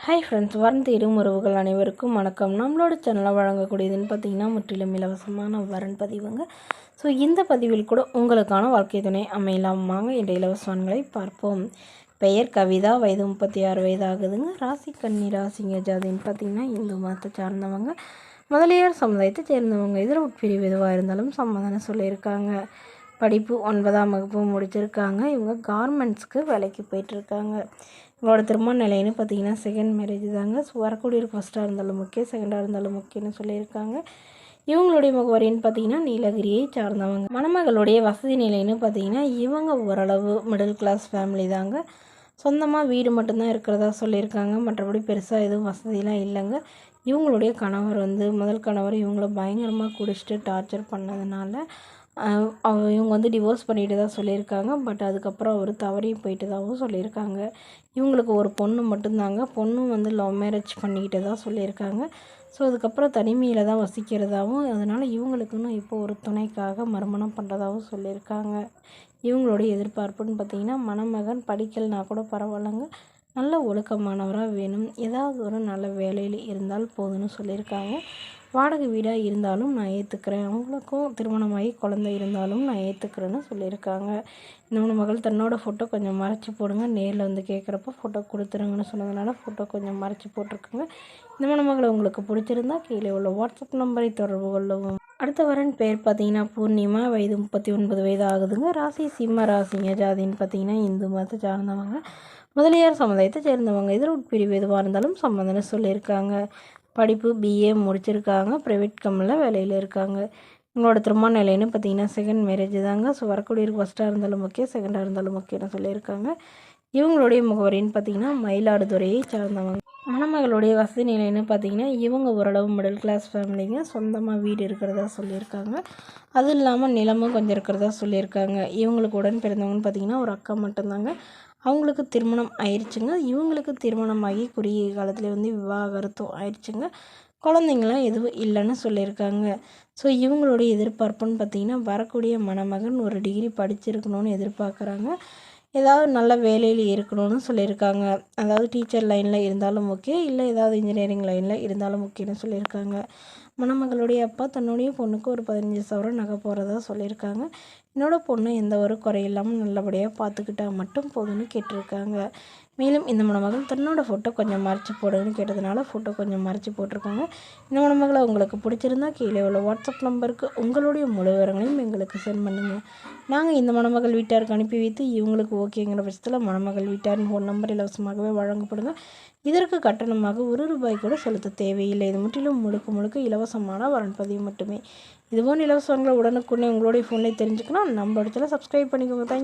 Hi friends, வரன் தேடும் உறவுகள் அனைவருக்கும் வணக்கம். நம்மளோட சேனலில் வழங்கக்கூடியதுன்னு பார்த்திங்கன்னா முற்றிலும் இலவசமான வரன் பதிவுங்க. ஸோ இந்த பதிவில் கூட உங்களுக்கான வாழ்க்கை துணை அமையலாம். வாங்க என்ற இலவசங்களை பார்ப்போம். பெயர் கவிதா, வயது 36 வயது ஆகுதுங்க. ராசி கன்னி ராசிங்க. ஜாதின்னு பார்த்திங்கன்னா இந்து மதத்தை சார்ந்தவங்க, முதலியார் சமுதாயத்தை சேர்ந்தவங்க. இதில் உட்பிரிவு எதுவாக இருந்தாலும் சமாதானம் சொல்லியிருக்காங்க. படிப்பு 9ஆம் வகுப்பு முடிச்சிருக்காங்க. இவங்க கார்மெண்ட்ஸ்க்கு வேலைக்கு போயிட்டுருக்காங்க. இவங்களோட திருமண நிலைன்னு பார்த்திங்கன்னா செகண்ட் மேரேஜ் தாங்க. ஸோ வரக்கூடிய ஃபஸ்ட்டாக இருந்தாலும் முக்கியம், செகண்டாக இருந்தாலும் முக்கியம்னு சொல்லியிருக்காங்க. இவங்களுடைய முகவரின்னு பார்த்திங்கன்னா நீலகிரியை சார்ந்தவங்க. மணமகளுடைய வசதி நிலைன்னு பார்த்திங்கன்னா இவங்க ஓரளவு மிடில் கிளாஸ் ஃபேமிலி தாங்க. சொந்தமாக வீடு மட்டும்தான் இருக்கிறதா சொல்லியிருக்காங்க. மற்றபடி பெருசாக எதுவும் வசதியெலாம் இல்லைங்க. இவங்களுடைய கணவர் முதல் கணவர் இவங்கள பயங்கரமாக குடிச்சிட்டு டார்ச்சர் பண்ணதுனால இவங்க டிவோர்ஸ் பண்ணிட்டு தான் சொல்லியிருக்காங்க. பட் அதுக்கப்புறம் அவர் தவறி போயிட்டதாகவும் சொல்லியிருக்காங்க. இவங்களுக்கு ஒரு பொண்ணு மட்டும்தாங்க. பொண்ணும் லவ் மேரேஜ் பண்ணிக்கிட்டு தான் சொல்லியிருக்காங்க. ஸோ அதுக்கப்புறம் தனிமையில் தான் வசிக்கிறதாகவும், அதனால் இவங்களுக்குன்னு இப்போ ஒரு துணைக்காக மறுமணம் பண்ணுறதாகவும் சொல்லியிருக்காங்க. இவங்களுடைய எதிர்பார்ப்புன்னு பார்த்திங்கன்னா மணமகன் படிக்கலைனா கூட பரவாயில்லைங்க, நல்ல ஒழுக்கமானவராக வேணும், ஏதாவது ஒரு நல்ல வேலையில் இருந்தால் போதும்னு சொல்லியிருக்காங்க. வாடகை வீடாக இருந்தாலும் நான் ஏற்றுக்கிறேன், அவங்களுக்கும் திருமணமாகி குழந்தை இருந்தாலும் நான் ஏற்றுக்கிறேன்னு சொல்லியிருக்காங்க. இந்த மகள் தன்னோட ஃபோட்டோ கொஞ்சம் மறைச்சி போடுங்க, நேரில் கேட்குறப்ப ஃபோட்டோ கொடுத்துருங்கன்னு சொன்னதுனால ஃபோட்டோ கொஞ்சம் மறைச்சி போட்டிருக்குங்க. இந்த மகளை உங்களுக்கு பிடிச்சிருந்தா கீழே உள்ள வாட்ஸ்அப் நம்பரை தொடர்பு கொள்ளவும். அடுத்த வரன் பேர் பார்த்திங்கன்னா பூர்ணிமா, வயது 39 வயது ஆகுதுங்க. ராசி சிம்ம ராசிங்க. ஜாதின்னு பார்த்திங்கன்னா இந்து மதத்தை சார்ந்தவங்க, முதலியார் சமுதாயத்தை சேர்ந்தவங்க. இதில் உட்பிரிவு எதுவாக இருந்தாலும் சம்மந்தம்னு சொல்லியிருக்காங்க. படிப்பு பிஏ முடிச்சிருக்காங்க. ப்ரைவேட் கம்பெனியில் வேலையில் இருக்காங்க. இவங்களோட திருமண நிலைன்னு பார்த்திங்கன்னா செகண்ட் மேரேஜ் தாங்க. ஸோ வரக்கூடிய ஃபஸ்ட்டாக இருந்தாலும் முக்கியம், செகண்டாக இருந்தாலும் முக்கியம்னு சொல்லியிருக்காங்க. இவங்களுடைய முகவரின்னு பார்த்திங்கன்னா மயிலாடுதுறையை சார்ந்தவங்க. மணமகளுடைய வசதி நிலைன்னு பார்த்திங்கன்னா இவங்க ஓரளவு மிடில் கிளாஸ் ஃபேமிலிங்க. சொந்தமாக வீடு இருக்கிறதா சொல்லியிருக்காங்க. அதுவும் இல்லாமல் நிலமும் கொஞ்சம் இருக்கிறதா சொல்லியிருக்காங்க. இவங்களுக்கு உடன் பிறந்தவங்கன்னு பார்த்திங்கன்னா ஒரு அக்கா மட்டும்தாங்க. அவங்களுக்கு திருமணம் ஆயிடுச்சுங்க. இவங்களுக்கு திருமணமாகி குறுகிய காலத்தில் விவாகரத்தும் ஆயிடுச்சுங்க. குழந்தைங்களாம் எதுவும் இல்லைன்னு சொல்லியிருக்காங்க. ஸோ இவங்களுடைய எதிர்பார்ப்புன்னு பார்த்திங்கன்னா வரக்கூடிய மணமகன் ஒரு டிகிரி படிச்சிருக்கணும்னு எதிர்பார்க்குறாங்க. ஏதாவது நல்ல வேலையில் இருக்கணும்னு சொல்லியிருக்காங்க. அதாவது டீச்சர் லைனில் இருந்தாலும் ஓகே, இல்லை ஏதாவது இன்ஜினியரிங் லைனில் இருந்தாலும் ஓகேன்னு சொல்லியிருக்காங்க. மணமகளுடைய அப்பா தன்னுடைய பொண்ணுக்கு ஒரு 15 சவரன் நகை போகிறதா சொல்லியிருக்காங்க. என்னோடய பொண்ணு எந்த ஒரு குறையில்லாமல் நல்லபடியாக பார்த்துக்கிட்டா மட்டும் போதும்னு கேட்டிருக்காங்க. மேலும் இந்த மணமகள் தன்னோட ஃபோட்டோ கொஞ்சம் மறைச்சி போடுன்னு கேட்டதுனால ஃபோட்டோ கொஞ்சம் மறைச்சி போட்டிருக்காங்க. இந்த மணமகளை உங்களுக்கு பிடிச்சிருந்தா கீழே உள்ள வாட்ஸ்அப் நம்பருக்கு உங்களுடைய முழு விவரங்களையும் எங்களுக்கு சென்ட் பண்ணுங்கள். நாங்கள் இந்த மணமகள் வீட்டாருக்கு அனுப்பி வைத்து இவங்களுக்கு ஓகேங்கிற பட்சத்தில் மணமகள் வீட்டாரின் ஃபோன் நம்பர் இலவசமாகவே வழங்கப்படுங்க. இதற்கு கட்டணமாக ₹1 கூட செலுத்த தேவையில்லை. இது முற்றிலும் முழுக்க இலவசமான வரன் பதிவு மட்டுமே. இதுபோன்ற இலவசங்களை உடனுக்குடனே உங்களுடைய ஃபோனில் தெரிஞ்சுக்கணும். நம்மளோட சேனலை சப்ஸ்கிரைப் பண்ணிக்கோங்க. தேங்க்யூ.